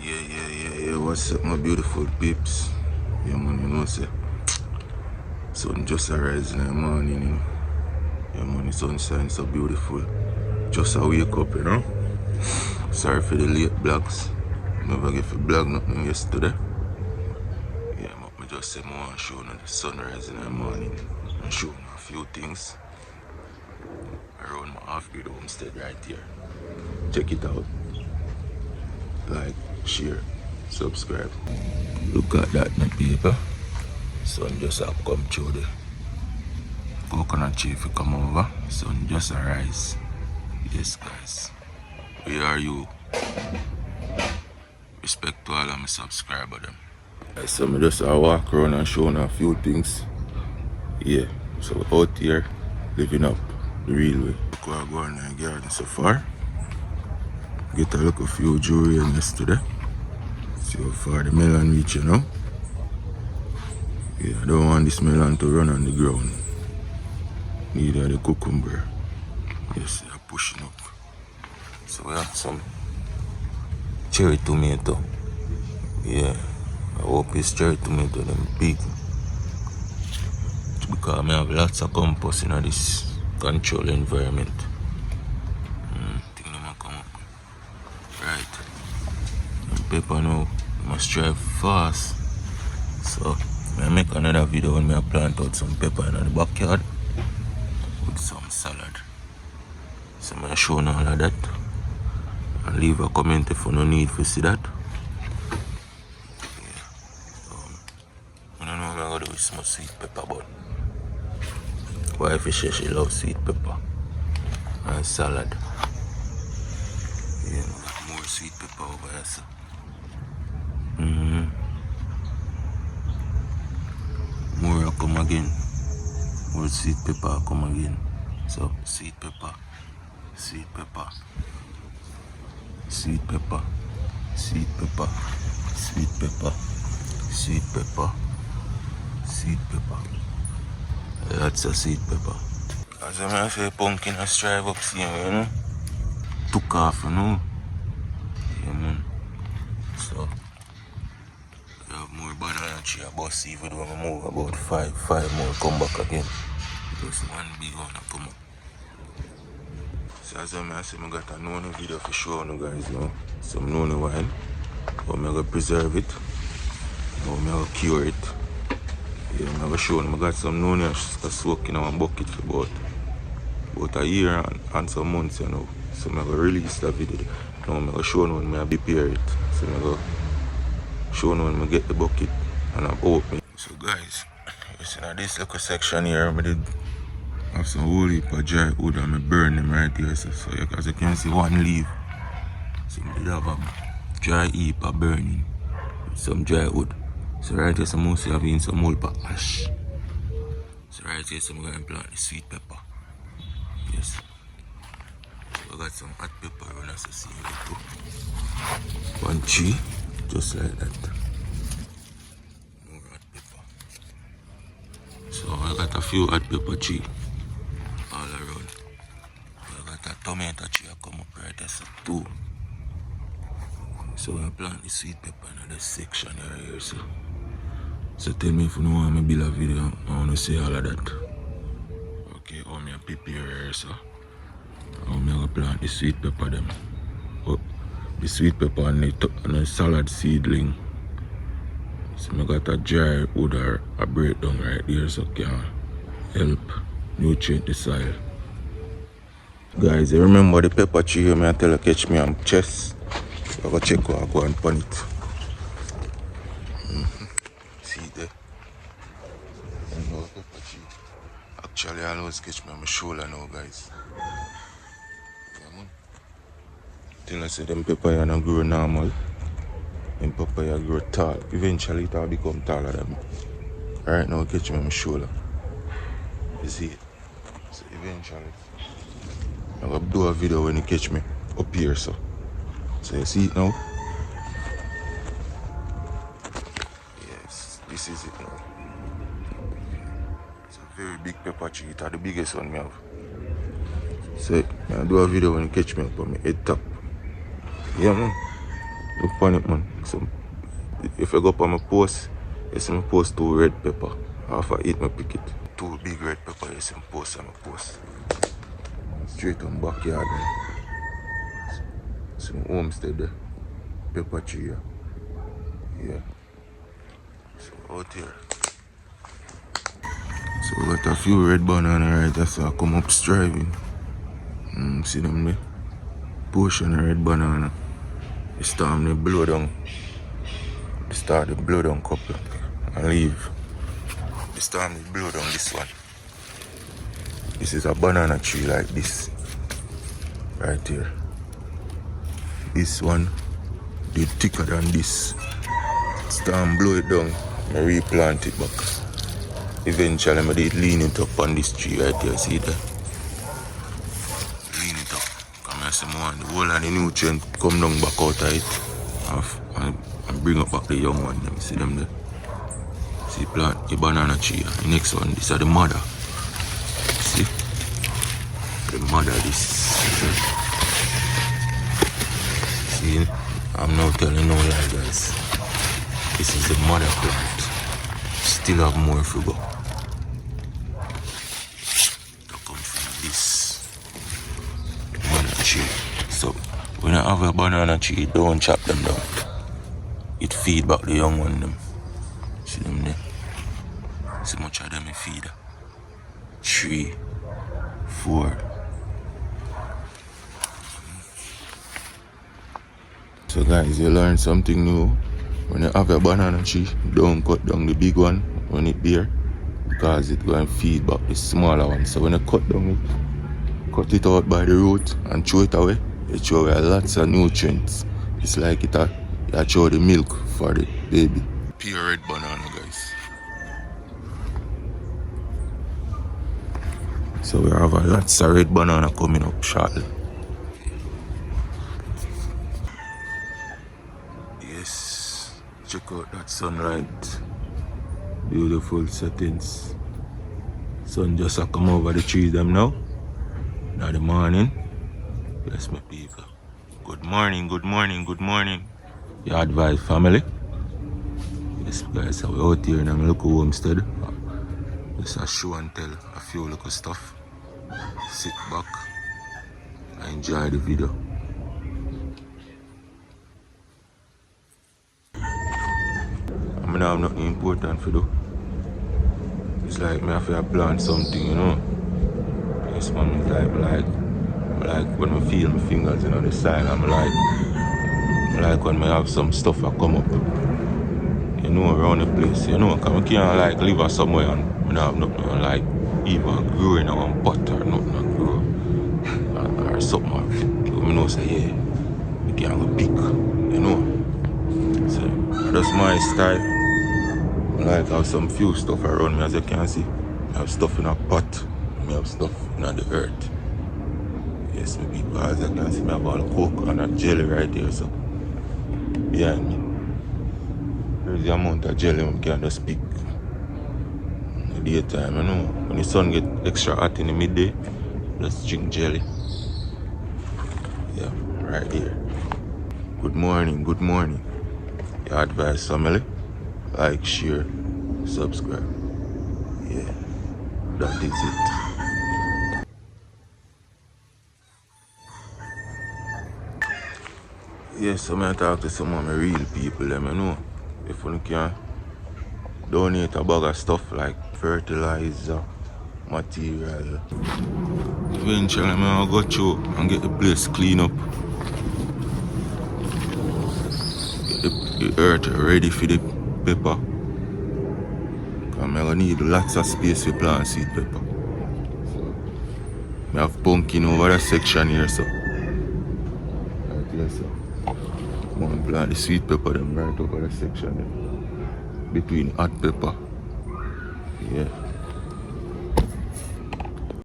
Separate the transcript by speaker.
Speaker 1: Yeah. What's up, my beautiful peeps? Yeah, man, you know, say, sun just arise in the morning, you know. Yeah, man, the sunshine so beautiful. Just a wake up, you know. Sorry for the late vlogs. Never get to vlog nothing yesterday. Yeah, but I just say I want to show you the sunrise in the morning and show you a few things around my Offgrid homestead right here. Check it out. Like, share, subscribe. Look at that, my people. Sun just have come through the coconut tree if you come over. Sun just arise. Yes, guys. Where are you? Respect to all of my subscribers. So I just walk around and show a few things. Yeah, so we're out here living up the real way. Look what I go in the garden so far. Get a look a few durian yesterday. See how far the melon reach, you know. Yeah, I don't want this melon to run on the ground. Neither the cucumber. Yes, they're pushing up. So we have some cherry tomato. Yeah, I hope it's cherry tomato them big. Because I have lots of compost in this controlled environment. Think they might come up. Right. And pepper now must drive fast. So I make another video when I plant out some pepper in the backyard with some salad. So I'm show all of that. And leave a comment if you no need to see that. Yeah. So I don't know what I'm gonna do with some sweet pepper, but wife is she loves sweet pepper and salad. Yeah, more sweet pepper over here. So. More come again. More sweet pepper come again. So sweet pepper, sweet pepper, sweet pepper, sweet pepper, sweet pepper, sweet pepper, sweet pepper. That's a sweet pepper. As I say, pumpkin has strive up here, you know. Took off, you know. Yeah, man. So you have more banana tree about see if we don't move about five more come back again. Just one big one come up. So as I say, I got a noni video for show you guys now. Some noni wine. How I'm gonna preserve it. How I'm gonna cure it. Yeah, I'm gonna show you. I got some noni soak in a bucket for about a year and some months, you know. So I'm gonna release that video. Now I'm gonna show you when I prepare it. So I'm gonna show you when I get the bucket and I'm open. So guys, you see now this little section here, I did have some whole heap of dry wood and I burn them right here. So as you can see, one leaf. So I did have a dry heap of burning with some dry wood. So right here, some mostly having some whole heap of ash. So right here, so I'm going to plant the sweet pepper. Yes. So I got some hot pepper around us to see it too. One tree, just like that. More hot pepper. So I got a few hot pepper trees all around. I got a tomato tree I come up right there, so two. So I plant the sweet pepper in this section right here. So tell me if you don't want me to build a video, I want to say all of that. Okay, how me prepare here, so how me gonna plant the sweet pepper them. Oh, the sweet pepper and the salad seedling. So I got a dry wood or a breakdown right here, so can help nutrient the soil. Guys, you remember the pepper tree I tell you catch me on chest? I go check what I go and pon it. See there? You know, pepper tree. Actually, I always catch me on my shoulder now, guys. Yeah, man. Till I say them papaya don't grow normal. Them papaya grow tall. Eventually, it will become taller than me. Right now, catch me on my shoulder. You see it? So eventually, I'm going to do a video when you catch me up here, so. So you see it now? Yes, this is it now. It's a very big pepper tree. It's the biggest one I have. So I'll do a video when you catch me up on my head top. Yeah, man. Look on it, man. So, if I go up on my post, you see me post 2 red pepper. After I eat my pick it. 2 big red pepper, you see me post on my post. Straight on backyard, man. See my homestead there. Pepper tree, yeah. So out here. So we got a few red banana right there, so I come up striving. See them there? Portion of red banana. This time they blow down. They start to blow down couple and leave. This time they blow down this one. This is a banana tree like this. Right here. This one did thicker than this. Storm blow it down. I replant it back. Eventually I did lean it up on this tree right here. See that? Lean it up. Come here some more. The whole of the nutrient come down back out of it. And bring up back the young one. Let me see them there. See plant the banana tree. The next one, these are the mother. See? The mother this. See? I'm not telling no lie, guys. This is the mother plant. Still have more to go. That comes from this banana tree. So when I have a banana tree, don't chop them down. It feed back the young one them. See them there? See much of them it feed. 3, 4. So guys, you learn something new. When you have a banana tree, don't cut down the big one when it's there, because it going to feed back the smaller one. So when you cut it out by the root and throw it away, it throw away lots of nutrients. It's like it throw the milk for the baby. Pure red banana, guys. So we have a lots of red banana coming up shortly. Yes, check out that sunlight. Beautiful settings. Sun just a come over the trees them now. Now the morning. Bless my people. Good morning, good morning, good morning. Your advice family. Yes guys, so we're out here in a local homestead. Just a show and tell a few local stuff. Sit back and enjoy the video. I don't have nothing important to do. It's like me have to plant something, you know. Yes man, it's like when I feel my fingers, you know, the side, I'm like when I have some stuff that come up, you know, around the place, you know, because I can't like live somewhere and I don't have nothing like even growing in one pot or nothing to grow or something. You know, say, yeah, you can't go pick, you know. So that's my style. I like have some few stuff around me, as you can see. I have stuff in a pot, I have stuff in the earth. Yes, my people, as you can see, I have all the coke and a jelly right there, so behind me. There's the amount of jelly we can just pick in the daytime, you know. When the sun gets extra hot in the midday, just drink jelly. Yeah, right here. Good morning, good morning. Your advice family. Like, share, subscribe. Yeah, that is it. Yes, I'm going to talk to some of my real people, let me know. If you can donate a bag of stuff like fertilizer, material. Eventually, I'm going to go through and get the place clean up. Get the earth ready for the pepper. I'm going to need lots of space to plant sweet pepper. So, I have pumpkin over that section here, so. Right here, so. I'm going to plant the sweet pepper them right over that section there. Between hot pepper. Yeah.